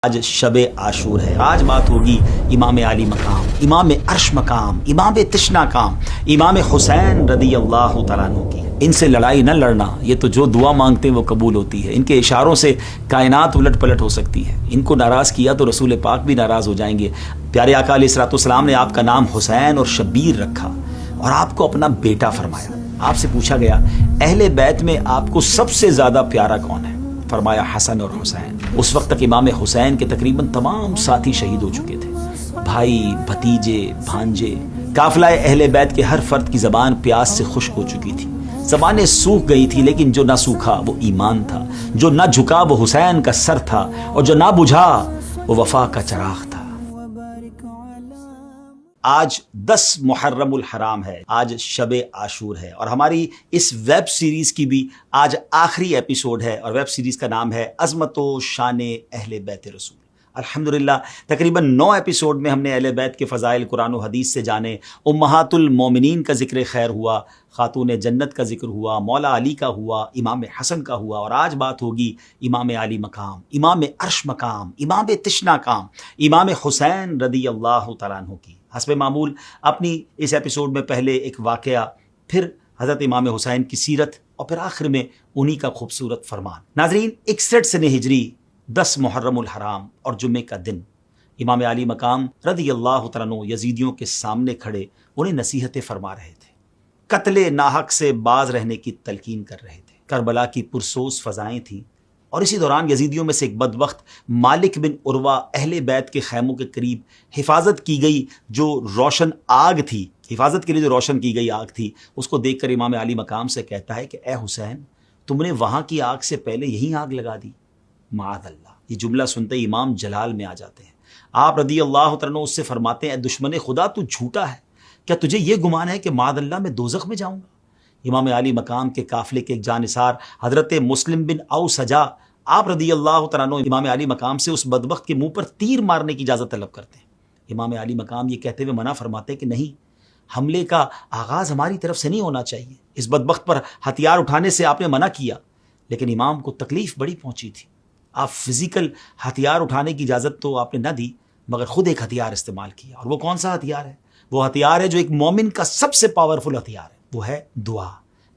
آج شب عاشور ہے. آج بات ہوگی امام علی مقام، امام عرش مقام، امام تشنا کام، امام حسین رضی اللہ تعالیٰ عنہ کی. ان سے لڑائی نہ لڑنا، یہ تو جو دعا مانگتے ہیں وہ قبول ہوتی ہے. ان کے اشاروں سے کائنات الٹ پلٹ ہو سکتی ہے. ان کو ناراض کیا تو رسول پاک بھی ناراض ہو جائیں گے. پیارے آقا علیہ الصلوۃ والسلام نے آپ کا نام حسین اور شبیر رکھا اور آپ کو اپنا بیٹا فرمایا. آپ سے پوچھا گیا اہل بیت میں آپ کو سب سے زیادہ پیارا کون ہے؟ فرمایا حسن اور حسین. اس وقت تک امام حسین کے تقریباً تمام ساتھی شہید ہو چکے تھے. بھائی، بھتیجے، بھانجے، قافلہ اہل بیت کے ہر فرد کی زبان پیاس سے خشک ہو چکی تھی. زبانیں سوکھ گئی تھی، لیکن جو نہ سوکھا وہ ایمان تھا، جو نہ جھکا وہ حسین کا سر تھا، اور جو نہ بجھا وہ وفا کا چراغ تھا. آج 10 محرم الحرام ہے، آج شب عاشور ہے، اور ہماری اس ویب سیریز کی بھی آج آخری ایپیسوڈ ہے، اور ویب سیریز کا نام ہے عظمت و شان اہل بیت رسول. الحمدللہ تقریباً 9 ایپیسوڈ میں ہم نے اہل بیت کے فضائل قرآن و حدیث سے جانے. امہات المومنین کا ذکر خیر ہوا، خاتون جنت کا ذکر ہوا، مولا علی کا ہوا، امام حسن کا ہوا، اور آج بات ہوگی امام علی مقام، امام عرش مقام، امام تشنا کام، امام حسین رضی اللہ تعالیٰ عنہ کی. حسب معمول اپنی اس ایپیسوڈ میں پہلے ایک واقعہ، پھر حضرت امام حسین کی سیرت، اور پھر آخر میں انہی کا خوبصورت فرمان. ناظرین، 61 سنہ ہجری 10 محرم الحرام اور جمعے کا دن امام علی مقام رضی اللہ تعالیٰ عنہ یزیدیوں کے سامنے کھڑے انہیں نصیحتیں فرما رہے تھے، قتل ناحق سے باز رہنے کی تلقین کر رہے تھے. کربلا کی پرسوز فضائیں تھیں، اور اسی دوران یزیدیوں میں سے ایک بدبخت مالک بن عروہ اہل بیت کے خیموں کے قریب حفاظت کی گئی جو روشن آگ تھی، حفاظت کے لیے جو روشن کی گئی آگ تھی، اس کو دیکھ کر امام علی مقام سے کہتا ہے کہ اے حسین، تم نے وہاں کی آگ سے پہلے یہی آگ لگا دی. معاذ اللہ. یہ جملہ سنتے ہی امام جلال میں آ جاتے ہیں. آپ رضی اللہ تعالیٰ عنہ اس سے فرماتے ہیں اے دشمن خدا، تو جھوٹا ہے، کیا تجھے یہ گمان ہے کہ معاذ اللہ میں دوزخ میں جاؤں گا؟ امام علی مقام کے قافلے کے ایک جانثار حضرت مسلم بن اوسجا آپ رضی اللہ تعالیٰ عنہ امام علی مقام سے اس بدبخت کے منہ پر تیر مارنے کی اجازت طلب کرتے ہیں. امام علی مقام یہ کہتے ہوئے منع فرماتے ہیں کہ نہیں، حملے کا آغاز ہماری طرف سے نہیں ہونا چاہیے. اس بدبخت پر ہتھیار اٹھانے سے آپ نے منع کیا، لیکن امام کو تکلیف بڑی پہنچی تھی. آپ فزیکل ہتھیار اٹھانے کی اجازت تو آپ نے نہ دی، مگر خود ایک ہتھیار استعمال کیا. اور وہ کون سا ہتھیار ہے؟ وہ ہتھیار ہے جو ایک مومن کا سب سے پاورفل ہتھیار ہے، وہ ہے دعا.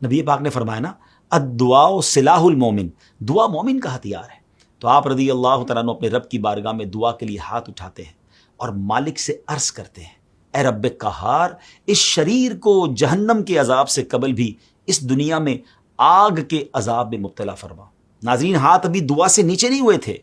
نبی پاک نے فرمایا نا، الدعاء سلاح المومن، دعا مومن کا ہتھیار ہے. تو آپ رضی اللہ تعالیٰ عنہ اپنے رب کی بارگاہ میں دعا کے لیے ہاتھ اٹھاتے ہیں اور مالک سے عرض کرتے ہیں اے رب قہار، اس شریر کو جہنم کے عذاب سے قبل بھی اس دنیا میں آگ کے عذاب میں مبتلا فرما. ناظرین، ہاتھ ابھی دعا سے نیچے نہیں ہوئے تھے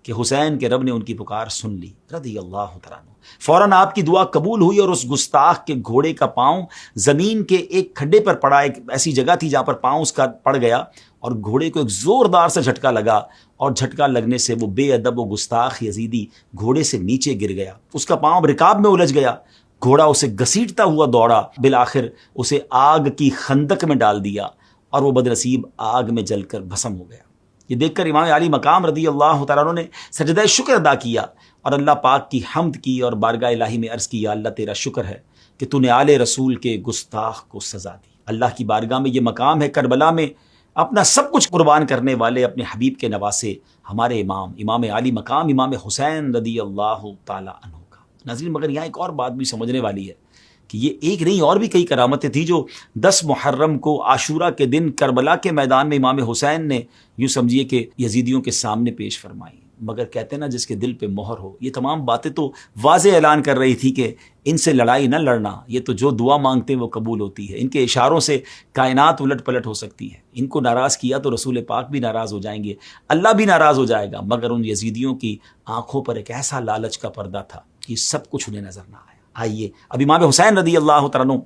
کہ حسین کے رب نے ان کی پکار سن لی رضی اللہ تعالیٰ عنہ. فوراً آپ کی دعا قبول ہوئی اور اس گستاخ کے گھوڑے کا پاؤں زمین کے ایک کھڈے پر پڑا. ایک ایسی جگہ تھی جہاں پر پاؤں اس کا پڑ گیا، اور گھوڑے کو ایک زوردار سے جھٹکا لگا، اور جھٹکا لگنے سے وہ بے ادب و گستاخ یزیدی گھوڑے سے نیچے گر گیا. اس کا پاؤں رکاب میں الجھ گیا. گھوڑا اسے گھسیٹتا ہوا دوڑا، بالآخر اسے آگ کی خندق میں ڈال دیا، اور وہ بدنصیب آگ میں جل کر بھسم ہو گیا. یہ دیکھ کر امام علی مقام رضی اللہ تعالیٰ عنہ نے سجدہ شکر ادا کیا اور اللہ پاک کی حمد کی، اور بارگاہ الہی میں عرض کی یا اللہ تیرا شکر ہے کہ تو نے آل رسول کے گستاخ کو سزا دی. اللہ کی بارگاہ میں یہ مقام ہے کربلا میں اپنا سب کچھ قربان کرنے والے اپنے حبیب کے نواسے ہمارے امام علی مقام امام حسین رضی اللہ تعالیٰ عنہ کا. ناظرین، مگر یہاں ایک اور بات بھی سمجھنے والی ہے کہ یہ ایک نہیں، اور بھی کئی کرامتیں تھیں جو 10 محرم کو عاشورہ کے دن کربلا کے میدان میں امام حسین نے یوں سمجھیے کہ یزیدیوں کے سامنے پیش فرمائی. مگر کہتے ہیں نا، جس کے دل پہ مہر ہو. یہ تمام باتیں تو واضح اعلان کر رہی تھی کہ ان سے لڑائی نہ لڑنا، یہ تو جو دعا مانگتے ہیں وہ قبول ہوتی ہے. ان کے اشاروں سے کائنات الٹ پلٹ ہو سکتی ہے. ان کو ناراض کیا تو رسول پاک بھی ناراض ہو جائیں گے، اللہ بھی ناراض ہو جائے گا. مگر ان یزیدیوں کی آنکھوں پر ایک ایسا لالچ کا پردہ تھا کہ سب کچھ انہیں نظر نہ آیا. آئیے اب امام حسین رضی اللہ تعالیٰ عنہ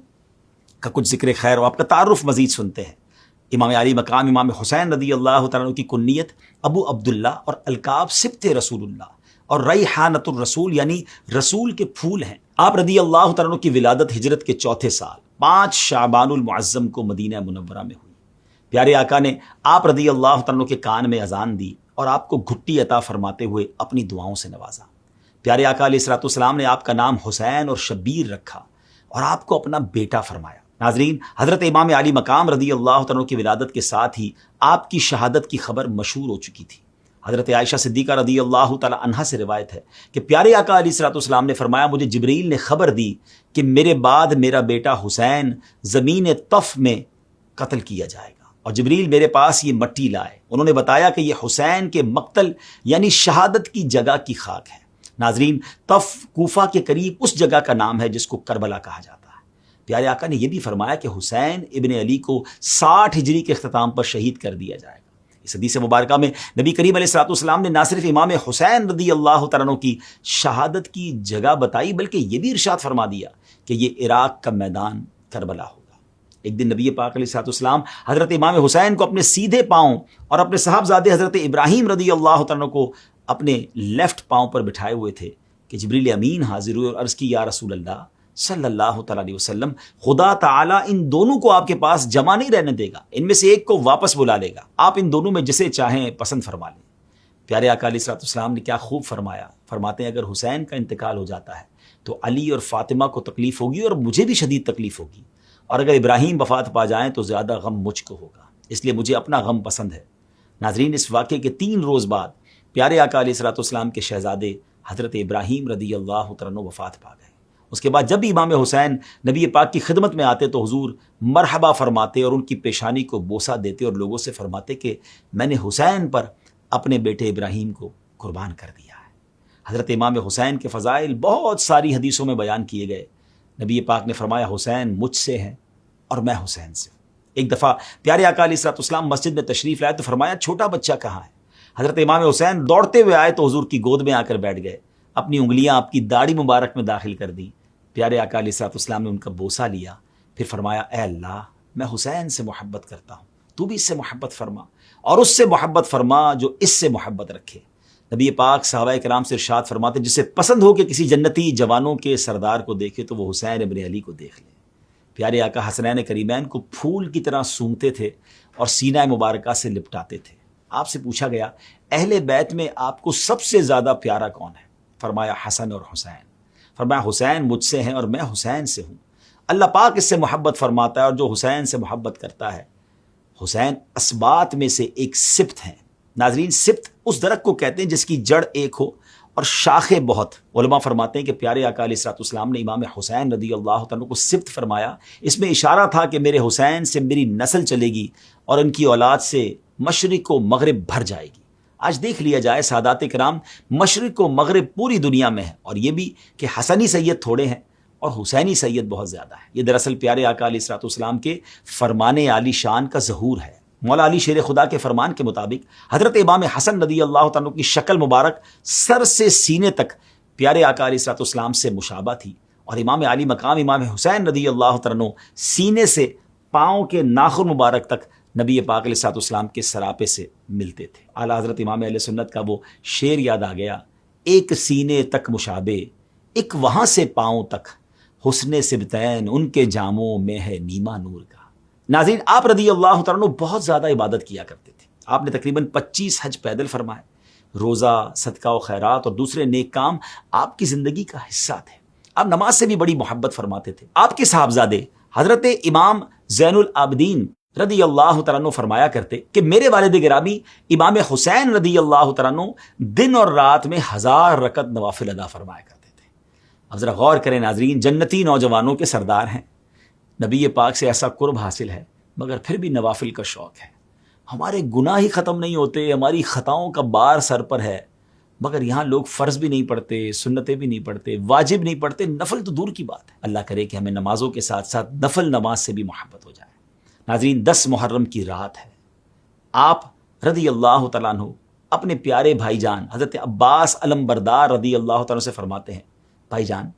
کا کچھ ذکر خیر اور آپ کا تعارف مزید سنتے ہیں. امام علی مقام امام حسین رضی اللہ تعالیٰ عنہ کی کنیت ابو عبداللہ اور القاب سبط رسول اللہ اور ریحانۃ الرسول یعنی رسول کے پھول ہیں. آپ رضی اللہ تعالیٰ عنہ کی ولادت ہجرت کے 4تھے سال 5 شعبان المعظم کو مدینہ منورہ میں ہوئی. پیارے آقا نے آپ رضی اللہ تعالیٰ عنہ کے کان میں اذان دی اور آپ کو گھٹی عطا فرماتے ہوئے اپنی دعاؤں سے نوازا. پیارے آقا علیہ الصلوۃ والسلام نے آپ کا نام حسین اور شبیر رکھا اور آپ کو اپنا بیٹا فرمایا. ناظرین، حضرت امام علی مقام رضی اللہ تعالیٰ عنہ کی ولادت کے ساتھ ہی آپ کی شہادت کی خبر مشہور ہو چکی تھی. حضرت عائشہ صدیقہ رضی اللہ تعالی عنہا سے روایت ہے کہ پیارے آقا علیہ الصلوۃ والسلام نے فرمایا مجھے جبریل نے خبر دی کہ میرے بعد میرا بیٹا حسین زمین طف میں قتل کیا جائے گا، اور جبریل میرے پاس یہ مٹی لائے، انہوں نے بتایا کہ یہ حسین کے مقتل یعنی شہادت کی جگہ کی خاک ہے۔ ناظرین، طف کوفہ کے قریب اس جگہ کا نام ہے جس کو کربلا کہا جاتا ہے۔ پیارے آقا نے یہ بھی فرمایا کہ حسین ابن علی کو 60 ہجری کے اختتام پر شہید کر دیا جائے گا۔ اس حدیث مبارکہ میں نبی کریم علیہ الصلوۃ والسلام نے نہ صرف امام حسین رضی اللہ تعالیٰ عنہ کی شہادت کی جگہ بتائی بلکہ یہ بھی ارشاد فرما دیا کہ یہ عراق کا میدان کربلا ہوگا۔ ایک دن نبی پاک علیہ الصلوۃ والسلام حضرت امام حسین کو اپنے سیدھے پاؤں اور اپنے صاحبزادے حضرت ابراہیم رضی اللہ تعالیٰ عنہ کو اپنے لیفٹ پاؤں پر بٹھائے ہوئے تھے کہ جبریل امین حاضر ہوئے اور عرض کی یا رسول اللہ صلی اللہ تعالیٰ علیہ وسلم، خدا تعالیٰ ان دونوں کو آپ کے پاس جمع نہیں رہنے دے گا، ان میں سے ایک کو واپس بلا لے گا، آپ ان دونوں میں جسے چاہیں پسند فرما لیں۔ پیارے آقا علیہ الصلوۃ والسلام نے کیا خوب فرمایا، فرماتے ہیں اگر حسین کا انتقال ہو جاتا ہے تو علی اور فاطمہ کو تکلیف ہوگی اور مجھے بھی شدید تکلیف ہوگی، اور اگر ابراہیم وفات پا جائیں تو زیادہ غم مجھ کو ہوگا، اس لیے مجھے اپنا غم پسند ہے۔ ناظرین، اس واقعے کے 3 روز بعد پیارے آقا علیہ الصلوۃ والسلام کے شہزادے حضرت ابراہیم رضی اللہ تعالیٰ عنہ وفات پا گئے۔ اس کے بعد جب بھی امام حسین نبی پاک کی خدمت میں آتے تو حضور مرحبا فرماتے اور ان کی پیشانی کو بوسہ دیتے اور لوگوں سے فرماتے کہ میں نے حسین پر اپنے بیٹے ابراہیم کو قربان کر دیا ہے۔ حضرت امام حسین کے فضائل بہت ساری حدیثوں میں بیان کیے گئے۔ نبی پاک نے فرمایا حسین مجھ سے ہے اور میں حسین سے ہوں۔ ایک دفعہ پیارے آقا علیہ الصلوۃ والسلام مسجد میں تشریف لائے تو فرمایا چھوٹا بچہ کہاں ہے؟ حضرت امام حسین دوڑتے ہوئے آئے تو حضور کی گود میں آ کر بیٹھ گئے، اپنی انگلیاں آپ کی داڑھی مبارک میں داخل کر دی۔ پیارے آقا علیہ الصلوۃ والسلام نے ان کا بوسہ لیا، پھر فرمایا اے اللہ میں حسین سے محبت کرتا ہوں، تو بھی اس سے محبت فرما اور اس سے محبت فرما جو اس سے محبت رکھے۔ نبی پاک صحابہ کرام سے ارشاد فرماتے جسے پسند ہو کہ کسی جنتی جوانوں کے سردار کو دیکھے تو وہ حسین ابن علی کو دیکھ لے۔ پیارے آقا حسنین کریمین کو پھول کی طرح سونگتے تھے اور سینہ مبارکہ سے لپٹاتے تھے۔ آپ سے پوچھا گیا اہل بیت میں آپ کو سب سے زیادہ پیارا کون ہے؟ فرمایا حسن اور حسین۔ فرمایا حسین مجھ سے ہیں اور میں حسین سے ہوں۔ اللہ پاک اس سے محبت فرماتا ہے اور جو حسین سے محبت کرتا ہے، حسین اسبات میں سے ایک سبت ہیں۔ ناظرین، سبت اس درخت کو کہتے ہیں جس کی جڑ ایک ہو اور شاخیں بہت۔ علماء فرماتے ہیں کہ پیارے آقا علیہ الصلوۃ والسلام نے امام حسین رضی اللہ تعالیٰ کو سبت فرمایا، اس میں اشارہ تھا کہ میرے حسین سے میری نسل چلے گی اور ان کی اولاد سے مشرق و مغرب بھر جائے گی۔ آج دیکھ لیا جائے سادات کرام، مشرق و مغرب پوری دنیا میں ہے، اور یہ بھی کہ حسنی سید تھوڑے ہیں اور حسینی سید بہت زیادہ ہے۔ یہ دراصل پیارے آقا علیہ الصلوۃ والسلام کے فرمان عالی شان کا ظہور ہے۔ مولا علی شیر خدا کے فرمان کے مطابق حضرت امام حسن رضی اللہ تعالیٰ کی شکل مبارک سر سے سینے تک پیارے آقا علیہ الصلوۃ والسلام سے مشابہ تھی، اور امام علی مقام امام حسین رضی اللہ تعالیٰ سینے سے پاؤں کے ناخن مبارک تک نبی پاک علیہ الصلوۃ والسلام کے سراپے سے ملتے تھے۔ اعلیٰ حضرت امام اہل سنت کا وہ شعر یاد آ گیا، ایک سینے تک مشابہ ایک وہاں سے پاؤں تک، حسن سبتین ان کے جاموں میں ہے نیما نور کا۔ ناظرین، آپ رضی اللہ تعالیٰ بہت زیادہ عبادت کیا کرتے تھے۔ آپ نے تقریباً 25 حج پیدل فرمائے۔ روزہ، صدقہ و خیرات اور دوسرے نیک کام آپ کی زندگی کا حصہ تھے۔ آپ نماز سے بھی بڑی محبت فرماتے تھے۔ آپ کے صاحبزادے حضرت امام زین العابدین رضی اللہ تعالیٰ عنہ فرمایا کرتے کہ میرے والد گرامی امام حسین رضی اللہ تعالیٰ عنہ دن اور رات میں 1000 رکعت نوافل ادا فرمایا کرتے تھے۔ اب ذرا غور کریں ناظرین، جنتی نوجوانوں کے سردار ہیں، نبی پاک سے ایسا قرب حاصل ہے، مگر پھر بھی نوافل کا شوق ہے۔ ہمارے گناہ ہی ختم نہیں ہوتے، ہماری خطاؤں کا بار سر پر ہے، مگر یہاں لوگ فرض بھی نہیں پڑھتے، سنتیں بھی نہیں پڑھتے، واجب نہیں پڑھتے، نفل تو دور کی بات ہے۔ اللہ کرے کہ ہمیں نمازوں کے ساتھ ساتھ نفل نماز سے بھی محبت ہو جائے۔ ناظرین، 10 محرم کی رات ہے۔ آپ رضی اللہ تعالیٰ عنہ اپنے پیارے بھائی جان حضرت عباس علم بردار رضی اللہ تعالیٰ سے فرماتے ہیں، بھائی جان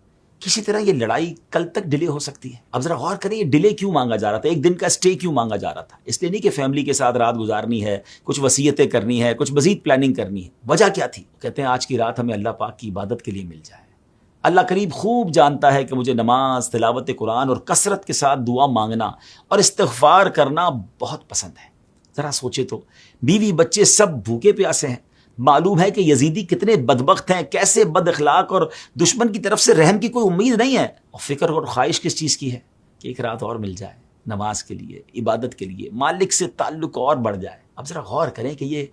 کسی طرح یہ لڑائی کل تک ڈیلے ہو سکتی ہے۔ اب ذرا غور کریں، یہ ڈیلے کیوں مانگا جا رہا تھا؟ ایک دن کا اسٹے کیوں مانگا جا رہا تھا؟ اس لیے نہیں کہ فیملی کے ساتھ رات گزارنی ہے، کچھ وصیتیں کرنی ہے، کچھ مزید پلاننگ کرنی ہے۔ وجہ کیا تھی؟ کہتے ہیں آج کی رات ہمیں اللہ پاک کی عبادت کے لیے مل جائے۔ اللہ قریب خوب جانتا ہے کہ مجھے نماز، تلاوت قرآن اور کثرت کے ساتھ دعا مانگنا اور استغفار کرنا بہت پسند ہے۔ ذرا سوچے تو، بیوی بچے سب بھوکے پیاسے ہیں، معلوم ہے کہ یزیدی کتنے بدبخت ہیں، کیسے بد اخلاق، اور دشمن کی طرف سے رحم کی کوئی امید نہیں ہے، اور فکر اور خواہش کس چیز کی ہے کہ ایک رات اور مل جائے نماز کے لیے، عبادت کے لیے، مالک سے تعلق اور بڑھ جائے۔ اب ذرا غور کریں کہ یہ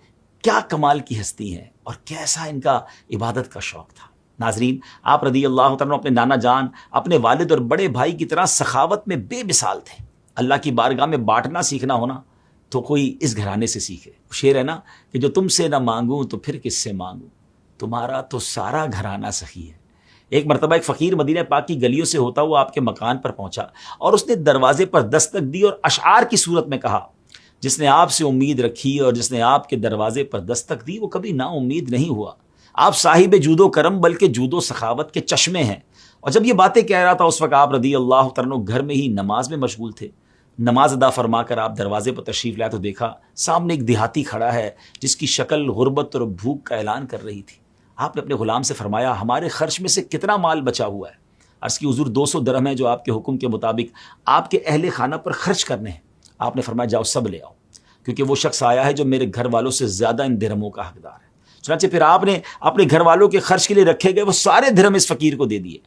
کیا کمال کی ہستی ہیں اور کیسا ان کا عبادت کا شوق تھا۔ ناظرین، آپ رضی اللہ عنہ اپنے نانا جان، اپنے والد اور بڑے بھائی کی طرح سخاوت میں بے مثال تھے۔ اللہ کی بارگاہ میں بانٹنا سیکھنا ہونا تو کوئی اس گھرانے سے سیکھے۔ شعر ہے نا کہ جو تم سے نہ مانگوں تو پھر کس سے مانگوں، تمہارا تو سارا گھرانہ سخی ہے۔ ایک مرتبہ ایک فقیر مدینہ پاک کی گلیوں سے ہوتا ہوا آپ کے مکان پر پہنچا اور اس نے دروازے پر دستک دی اور اشعار کی صورت میں کہا، جس نے آپ سے امید رکھی اور جس نے آپ کے دروازے پر دستک دی وہ کبھی نا امید نہیں ہوا۔ آپ صاحب جود و کرم بلکہ جود و سخاوت کے چشمے ہیں۔ اور جب یہ باتیں کہہ رہا تھا اس وقت آپ رضی اللہ عنہ گھر میں ہی نماز میں مشغول تھے۔ نماز ادا فرما کر آپ دروازے پر تشریف لائے تو دیکھا سامنے ایک دیہاتی کھڑا ہے جس کی شکل غربت اور بھوک کا اعلان کر رہی تھی۔ آپ نے اپنے غلام سے فرمایا، ہمارے خرچ میں سے کتنا مال بچا ہوا ہے؟ عرض کی حضور 200 درہم ہے جو آپ کے حکم کے مطابق آپ کے اہل خانہ پر خرچ کرنے ہیں۔ آپ نے فرمایا جاؤ سب لے آؤ، کیونکہ وہ شخص آیا ہے جو میرے گھر والوں سے زیادہ ان درہموں کا حقدار ہے۔ چنانچہ پھر آپ نے اپنے گھر والوں کے خرچ کے لیے رکھے گئے وہ سارے درہم اس فقیر کو دے دیے۔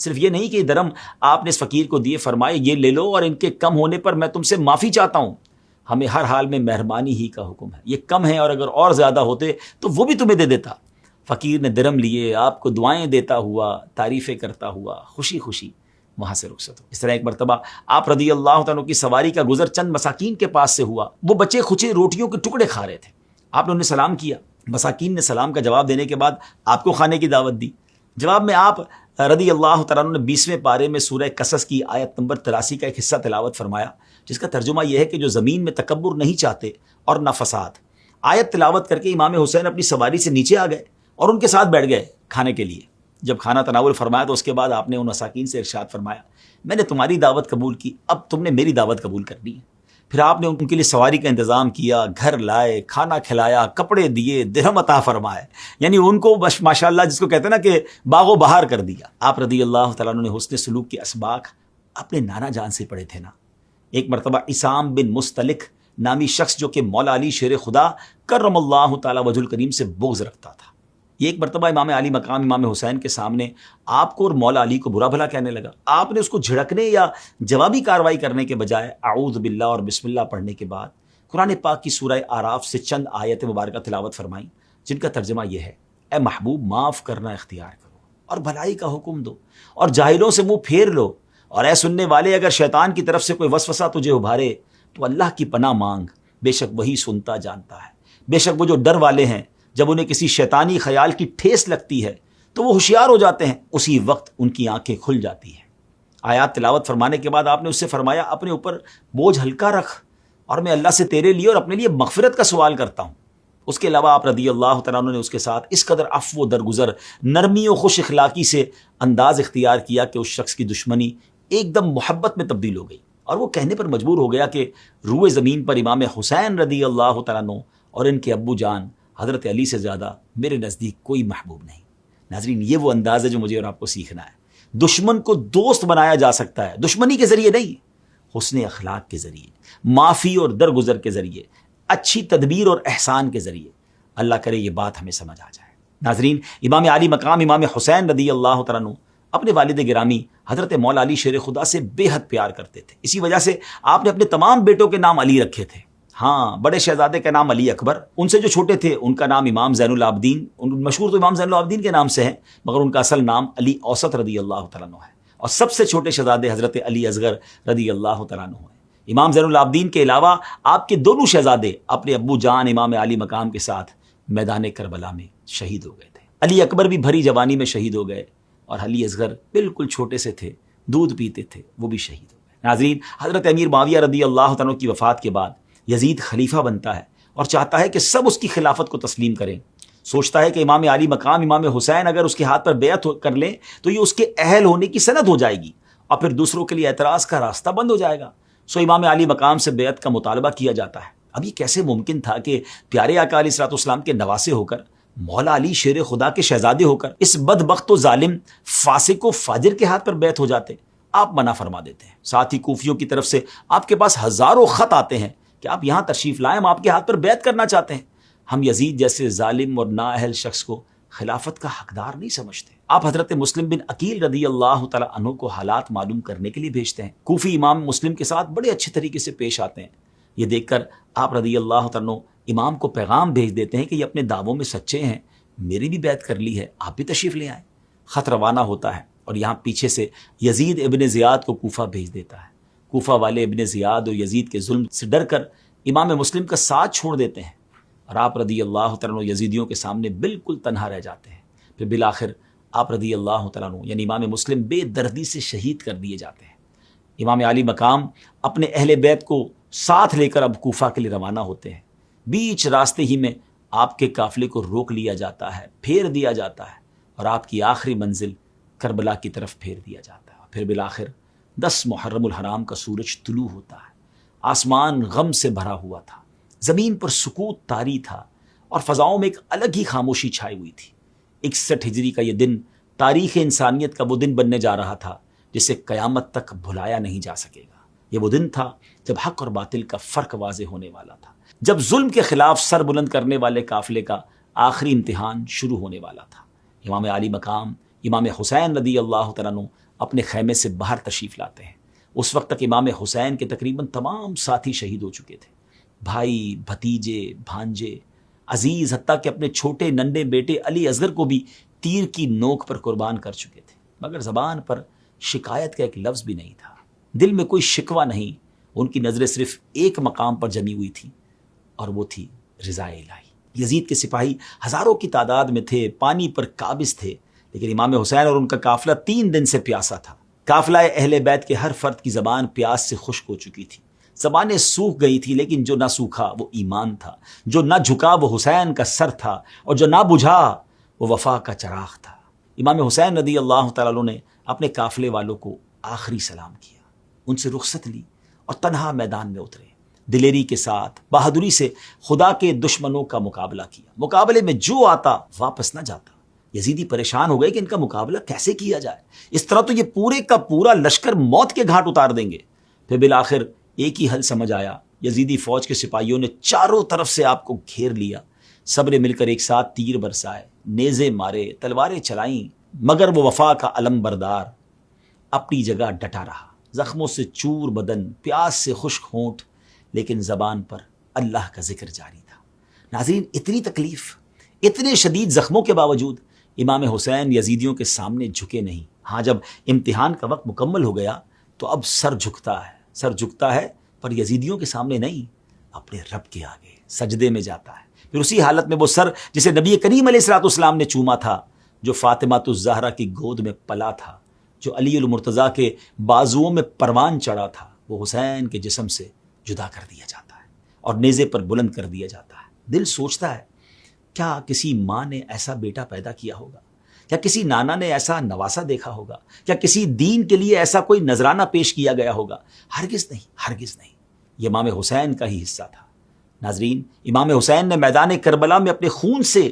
صرف یہ نہیں کہ یہ درہم آپ نے اس فقیر کو دیے، فرمائے یہ لے لو اور ان کے کم ہونے پر میں تم سے معافی چاہتا ہوں۔ ہمیں ہر حال میں مہربانی ہی کا حکم ہے، یہ کم ہے اور اگر اور زیادہ ہوتے تو وہ بھی تمہیں دے دیتا۔ فقیر نے درہم لیے، آپ کو دعائیں دیتا ہوا، تعریفیں کرتا ہوا خوشی خوشی وہاں سے رخصت ہو۔ اس طرح ایک مرتبہ آپ رضی اللہ عنہ کی سواری کا گزر چند مساکین کے پاس سے ہوا۔ وہ بچے کھچے روٹیوں کے ٹکڑے کھا رہے تھے۔ آپ نے انہیں سلام کیا، مساکین نے سلام کا جواب دینے کے بعد آپ کو کھانے کی دعوت دی۔ جواب میں آپ رضی اللہ تعالیٰ عنہ نے 20ویں پارے میں سورہ قصص کی آیت نمبر 83 کا ایک حصہ تلاوت فرمایا، جس کا ترجمہ یہ ہے کہ جو زمین میں تکبر نہیں چاہتے اور نہ فساد۔ آیت تلاوت کر کے امام حسین اپنی سواری سے نیچے آ گئے اور ان کے ساتھ بیٹھ گئے کھانے کے لیے۔ جب کھانا تناول فرمایا تو اس کے بعد آپ نے ان مساکین سے ارشاد فرمایا، میں نے تمہاری دعوت قبول کی، اب تم نے میری دعوت قبول کرنی ہے۔ پھر آپ نے ان کے لیے سواری کا انتظام کیا، گھر لائے، کھانا کھلایا، کپڑے دیے، درہم عطا فرمائے، یعنی ان کو بس ماشاءاللہ جس کو کہتے ہیں نا کہ باغ و بہار کر دیا۔ آپ رضی اللہ تعالیٰ عنہ نے حسن سلوک کے اسباق اپنے نانا جان سے پڑھے تھے نا۔ ایک مرتبہ عصام بن مستلق نامی شخص جو کہ مولا علی شیر خدا کرم اللہ تعالیٰ وجہ الکریم سے بغض رکھتا تھا، یہ ایک مرتبہ امام علی مقام امام حسین کے سامنے آپ کو اور مولا علی کو برا بھلا کہنے لگا۔ آپ نے اس کو جھڑکنے یا جوابی کارروائی کرنے کے بجائے اعوذ باللہ اور بسم اللہ پڑھنے کے بعد قرآن پاک کی سورہ اعراف سے چند آیت مبارکہ تلاوت فرمائیں، جن کا ترجمہ یہ ہے، اے محبوب معاف کرنا اختیار کرو اور بھلائی کا حکم دو اور جاہلوں سے منہ پھیر لو، اور اے سننے والے اگر شیطان کی طرف سے کوئی وسوسہ تجھے ابھارے تو اللہ کی پناہ مانگ، بے شک وہی سنتا جانتا ہے۔ بے شک وہ جو ڈر والے ہیں جب انہیں کسی شیطانی خیال کی ٹھیس لگتی ہے تو وہ ہوشیار ہو جاتے ہیں، اسی وقت ان کی آنکھیں کھل جاتی ہیں۔ آیات تلاوت فرمانے کے بعد آپ نے اس سے فرمایا، اپنے اوپر بوجھ ہلکا رکھ اور میں اللہ سے تیرے لیے اور اپنے لیے مغفرت کا سوال کرتا ہوں۔ اس کے علاوہ آپ رضی اللہ تعالیٰ عنہ نے اس کے ساتھ اس قدر عفو و درگزر، نرمی و خوش اخلاقی سے انداز اختیار کیا کہ اس شخص کی دشمنی ایک دم محبت میں تبدیل ہو گئی اور وہ کہنے پر مجبور ہو گیا کہ روئے زمین پر امام حسین رضی اللہ تعالیٰ عنہ اور ان کے ابو جان حضرت علی سے زیادہ میرے نزدیک کوئی محبوب نہیں۔ ناظرین، یہ وہ انداز ہے جو مجھے اور آپ کو سیکھنا ہے۔ دشمن کو دوست بنایا جا سکتا ہے، دشمنی کے ذریعے نہیں، حسن اخلاق کے ذریعے، معافی اور درگزر کے ذریعے، اچھی تدبیر اور احسان کے ذریعے۔ اللہ کرے یہ بات ہمیں سمجھ آ جائے۔ ناظرین، امام علی مقام امام حسین رضی اللہ تعالیٰ عنہ اپنے والد گرامی حضرت مولا علی شیر خدا سے بے حد پیار کرتے تھے۔ اسی وجہ سے آپ نے اپنے تمام بیٹوں کے نام علی رکھے تھے۔ ہاں، بڑے شہزادے کا نام علی اکبر، ان سے جو چھوٹے تھے ان کا نام امام زین العابدین، مشہور تو امام زین العابدین کے نام سے ہیں، مگر ان کا اصل نام علی اوسط رضی اللہ تعالیٰ عنہ ہے، اور سب سے چھوٹے شہزادے حضرت علی اصغر رضی اللہ تعالیٰ عنہ ہیں۔ امام زین العابدین کے علاوہ آپ کے دونوں شہزادے اپنے ابو جان امام علی مقام کے ساتھ میدان کربلا میں شہید ہو گئے تھے۔ علی اکبر بھی بھری جوانی میں شہید ہو گئے، اور علی اصغر بالکل چھوٹے سے تھے، دودھ پیتے تھے، وہ بھی شہید ہو گئے۔ ناظرین، حضرت امیر معاویہ رضی اللہ تعالیٰ عنہ کی وفات کے بعد یزید خلیفہ بنتا ہے اور چاہتا ہے کہ سب اس کی خلافت کو تسلیم کریں۔ سوچتا ہے کہ امام علی مقام امام حسین اگر اس کے ہاتھ پر بیعت کر لیں تو یہ اس کے اہل ہونے کی سند ہو جائے گی اور پھر دوسروں کے لیے اعتراض کا راستہ بند ہو جائے گا۔ سو امام علی مقام سے بیعت کا مطالبہ کیا جاتا ہے۔ اب یہ کیسے ممکن تھا کہ پیارے آقا علیہ الصلوۃ والسلام کے نواسے ہو کر، مولا علی شیر خدا کے شہزادے ہو کر اس بدبخت و ظالم فاسق و فاجر کے ہاتھ پر بیعت ہو جاتے؟ آپ منع فرما دیتے ہیں۔ ساتھ ہی کوفیوں کی طرف سے آپ کے پاس ہزاروں خط آتے ہیں کہ آپ یہاں تشریف لائیں، ہم آپ کے ہاتھ پر بیعت کرنا چاہتے ہیں۔ ہم یزید جیسے ظالم اور نااہل شخص کو خلافت کا حقدار نہیں سمجھتے۔ آپ حضرت مسلم بن عقیل رضی اللہ تعالیٰ عنہ کو حالات معلوم کرنے کے لیے بھیجتے ہیں۔ کوفی امام مسلم کے ساتھ بڑے اچھے طریقے سے پیش آتے ہیں۔ یہ دیکھ کر آپ رضی اللہ تعالیٰ عنہ امام کو پیغام بھیج دیتے ہیں کہ یہ اپنے دعووں میں سچے ہیں، میری بھی بیعت کر لی ہے، آپ بھی تشریف لے آئیں۔ خط روانہ ہوتا ہے اور یہاں پیچھے سے یزید ابن زیاد کو کوفہ بھیج دیتا ہے۔ کوفہ والے ابن زیاد اور یزید کے ظلم سے ڈر کر امام مسلم کا ساتھ چھوڑ دیتے ہیں اور آپ رضی اللہ تعالیٰ عنہ یزیدیوں کے سامنے بالکل تنہا رہ جاتے ہیں۔ پھر بالآخر آپ رضی اللہ تعالیٰ عنہ یعنی امام مسلم بے دردی سے شہید کر دیے جاتے ہیں۔ امام علی مقام اپنے اہل بیت کو ساتھ لے کر اب کوفہ کے لیے روانہ ہوتے ہیں۔ بیچ راستے ہی میں آپ کے قافلے کو روک لیا جاتا ہے، پھیر دیا جاتا ہے اور آپ کی آخری منزل کربلا کی طرف پھیر دیا جاتا ہے۔ پھر بالآخر 10 محرم الحرام کا سورج طلوع ہوتا ہے۔ آسمان غم سے بھرا ہوا تھا، زمین پر سکوت طاری تھا اور فضاؤں میں ایک الگ ہی خاموشی چھائی ہوئی تھی۔ 61 ہجری کا یہ دن تاریخ انسانیت کا وہ دن بننے جا رہا تھا جسے قیامت تک بھلایا نہیں جا سکے گا۔ یہ وہ دن تھا جب حق اور باطل کا فرق واضح ہونے والا تھا، جب ظلم کے خلاف سر بلند کرنے والے قافلے کا آخری امتحان شروع ہونے والا تھا۔ امام علی مقام امام حسین رضی اللہ تعالیٰ عنہ اپنے خیمے سے باہر تشریف لاتے ہیں۔ اس وقت تک امام حسین کے تقریباً تمام ساتھی شہید ہو چکے تھے، بھائی، بھتیجے، بھانجے، عزیز، حتیٰ کہ اپنے چھوٹے ننھے بیٹے علی اصغر کو بھی تیر کی نوک پر قربان کر چکے تھے، مگر زبان پر شکایت کا ایک لفظ بھی نہیں تھا، دل میں کوئی شکوہ نہیں۔ ان کی نظریں صرف ایک مقام پر جمی ہوئی تھیں اور وہ تھی رضا الہی۔ یزید کے سپاہی ہزاروں کی تعداد میں تھے، پانی پر قابض تھے، لیکن امام حسین اور ان کا قافلہ 3 دن سے پیاسا تھا۔ قافلہ اہل بیت کے ہر فرد کی زبان پیاس سے خشک ہو چکی تھی، زبانیں سوکھ گئی تھی، لیکن جو نہ سوکھا وہ ایمان تھا، جو نہ جھکا وہ حسین کا سر تھا، اور جو نہ بجھا وہ وفا کا چراغ تھا۔ امام حسین رضی اللہ تعالیٰ عنہ نے اپنے قافلے والوں کو آخری سلام کیا، ان سے رخصت لی اور تنہا میدان میں اترے۔ دلیری کے ساتھ، بہادری سے خدا کے دشمنوں کا مقابلہ کیا۔ مقابلے میں جو آتا واپس نہ جاتا۔ یزیدی پریشان ہو گئے کہ ان کا مقابلہ کیسے کیا جائے، اس طرح تو یہ پورے کا پورا لشکر موت کے گھاٹ اتار دیں گے۔ پھر بالآخر ایک ہی حل سمجھ آیا۔ یزیدی فوج کے سپاہیوں نے چاروں طرف سے آپ کو گھیر لیا، سب نے مل کر ایک ساتھ تیر برسائے، نیزے مارے، تلواریں چلائیں، مگر وہ وفا کا علم بردار اپنی جگہ ڈٹا رہا۔ زخموں سے چور بدن، پیاس سے خشک ہونٹ، لیکن زبان پر اللہ کا ذکر جاری تھا۔ ناظرین، اتنی تکلیف، اتنے شدید زخموں کے باوجود امام حسین یزیدیوں کے سامنے جھکے نہیں۔ ہاں، جب امتحان کا وقت مکمل ہو گیا تو اب سر جھکتا ہے پر یزیدیوں کے سامنے نہیں، اپنے رب کے آگے سجدے میں جاتا ہے۔ پھر اسی حالت میں وہ سر جسے نبی کریم علیہ الصلوۃ والسلام نے چوما تھا، جو فاطمہ الزہرا کی گود میں پلا تھا، جو علی المرتضیٰ کے بازوؤں میں پروان چڑھا تھا، وہ حسین کے جسم سے جدا کر دیا جاتا ہے اور نیزے پر بلند کر دیا جاتا ہے۔ دل سوچتا ہے، کیا کسی ماں نے ایسا بیٹا پیدا کیا ہوگا؟ کیا کسی نانا نے ایسا نواسا دیکھا ہوگا؟ کیا کسی دین کے لیے ایسا کوئی نذرانہ پیش کیا گیا ہوگا؟ ہرگز نہیں، ہرگز نہیں۔ یہ امام حسین کا ہی حصہ تھا۔ ناظرین، امام حسین نے میدان کربلا میں اپنے خون سے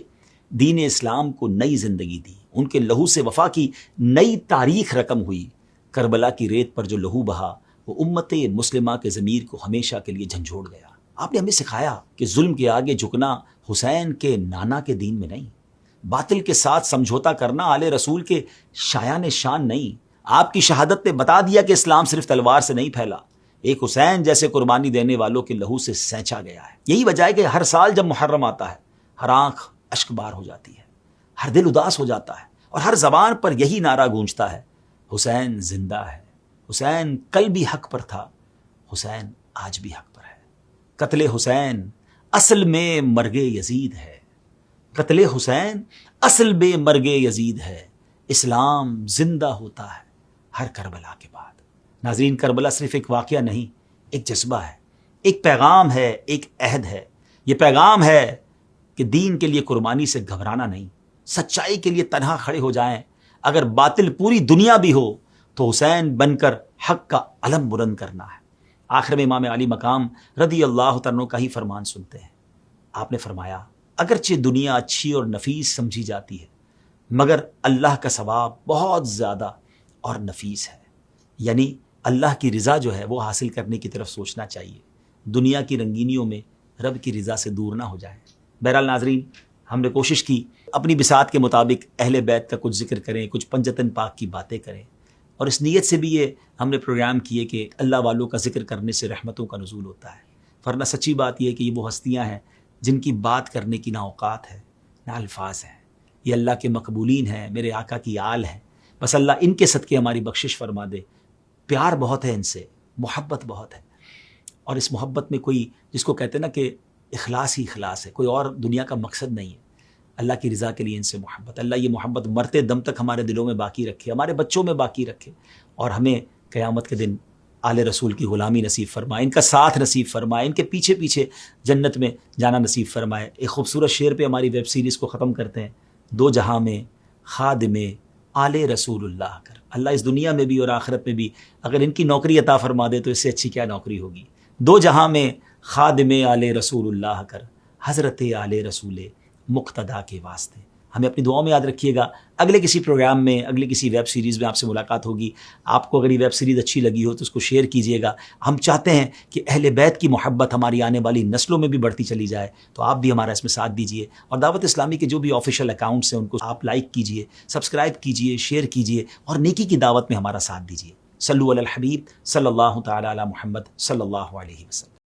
دین اسلام کو نئی زندگی دی، ان کے لہو سے وفا کی نئی تاریخ رقم ہوئی۔ کربلا کی ریت پر جو لہو بہا وہ امت مسلمہ کے ضمیر کو ہمیشہ کے لیے جھنجھوڑ گیا۔ آپ نے ہمیں سکھایا کہ ظلم کے آگے جھکنا حسین کے نانا کے دین میں نہیں، باطل کے ساتھ سمجھوتا کرنا آل رسول کے شایان شان نہیں۔ آپ کی شہادت نے بتا دیا کہ اسلام صرف تلوار سے نہیں پھیلا، ایک حسین جیسے قربانی دینے والوں کے لہو سے سینچا گیا ہے۔ یہی وجہ ہے کہ ہر سال جب محرم آتا ہے، ہر آنکھ اشک بار ہو جاتی ہے، ہر دل اداس ہو جاتا ہے، اور ہر زبان پر یہی نعرہ گونجتا ہے، حسین زندہ ہے، حسین کل بھی حق پر تھا، حسین آج بھی حق پر ہے۔ قتل حسین اصل میں مرگ یزید ہے، قتل حسین اصل میں مرگ یزید ہے، اسلام زندہ ہوتا ہے ہر کربلا کے بعد۔ ناظرین، کربلا صرف ایک واقعہ نہیں، ایک جذبہ ہے، ایک پیغام ہے، ایک عہد ہے۔ یہ پیغام ہے کہ دین کے لیے قربانی سے گھبرانا نہیں، سچائی کے لیے تنہا کھڑے ہو جائیں۔ اگر باطل پوری دنیا بھی ہو تو حسین بن کر حق کا علم بلند کرنا ہے۔ آخر میں امام علی مقام رضی اللہ تعالیٰ عنہ کا ہی فرمان سنتے ہیں۔ آپ نے فرمایا، اگرچہ دنیا اچھی اور نفیس سمجھی جاتی ہے، مگر اللہ کا ثواب بہت زیادہ اور نفیس ہے، یعنی اللہ کی رضا جو ہے وہ حاصل کرنے کی طرف سوچنا چاہیے، دنیا کی رنگینیوں میں رب کی رضا سے دور نہ ہو جائیں۔ بہرحال ناظرین، ہم نے کوشش کی اپنی بساط کے مطابق اہل بیت کا کچھ ذکر کریں، کچھ پنجتن پاک کی باتیں کریں، اور اس نیت سے بھی یہ ہم نے پروگرام کیے کہ اللہ والوں کا ذکر کرنے سے رحمتوں کا نزول ہوتا ہے، ورنہ سچی بات یہ ہے کہ یہ وہ ہستیاں ہیں جن کی بات کرنے کی نہ اوقات ہے نہ الفاظ ہیں. یہ اللہ کے مقبولین ہیں، میرے آقا کی آل ہیں. بس اللہ ان کے صدقے ہماری بخشش فرما دے. پیار بہت ہے ان سے، محبت بہت ہے، اور اس محبت میں کوئی، جس کو کہتے ہیں نا کہ اخلاص ہی اخلاص ہے، کوئی اور دنیا کا مقصد نہیں ہے. اللہ کی رضا کے لیے ان سے محبت. اللہ یہ محبت مرتے دم تک ہمارے دلوں میں باقی رکھے، ہمارے بچوں میں باقی رکھے، اور ہمیں قیامت کے دن آل رسول کی غلامی نصیب فرمائے، ان کا ساتھ نصیب فرمائے، ان کے پیچھے پیچھے جنت میں جانا نصیب فرمائے. ایک خوبصورت شعر پہ ہماری ویب سیریز کو ختم کرتے ہیں. دو جہاں میں خادم آل رسول اللہ کر. اللہ اس دنیا میں بھی اور آخرت میں بھی اگر ان کی نوکری عطا فرما دے تو اس سے اچھی کیا نوکری ہوگی. دو جہاں میں خادم آل رسول اللہ کر، حضرت آل رسول مقتدا کے واسطے. ہمیں اپنی دعاؤں میں یاد رکھیے گا. اگلے کسی پروگرام میں، اگلے کسی ویب سیریز میں آپ سے ملاقات ہوگی. آپ کو اگر یہ ویب سیریز اچھی لگی ہو تو اس کو شیئر کیجیے گا. ہم چاہتے ہیں کہ اہل بیت کی محبت ہماری آنے والی نسلوں میں بھی بڑھتی چلی جائے، تو آپ بھی ہمارا اس میں ساتھ دیجیے. اور دعوت اسلامی کے جو بھی آفیشیل اکاؤنٹس ہیں ان کو آپ لائک کیجیے، سبسکرائب کیجیے، شیئر کیجیے، اور نیکی کی دعوت میں ہمارا ساتھ دیجیے. صلو علی الحبیب صلی اللہ تعالی علی محمد صلی اللہ علیہ وسلم.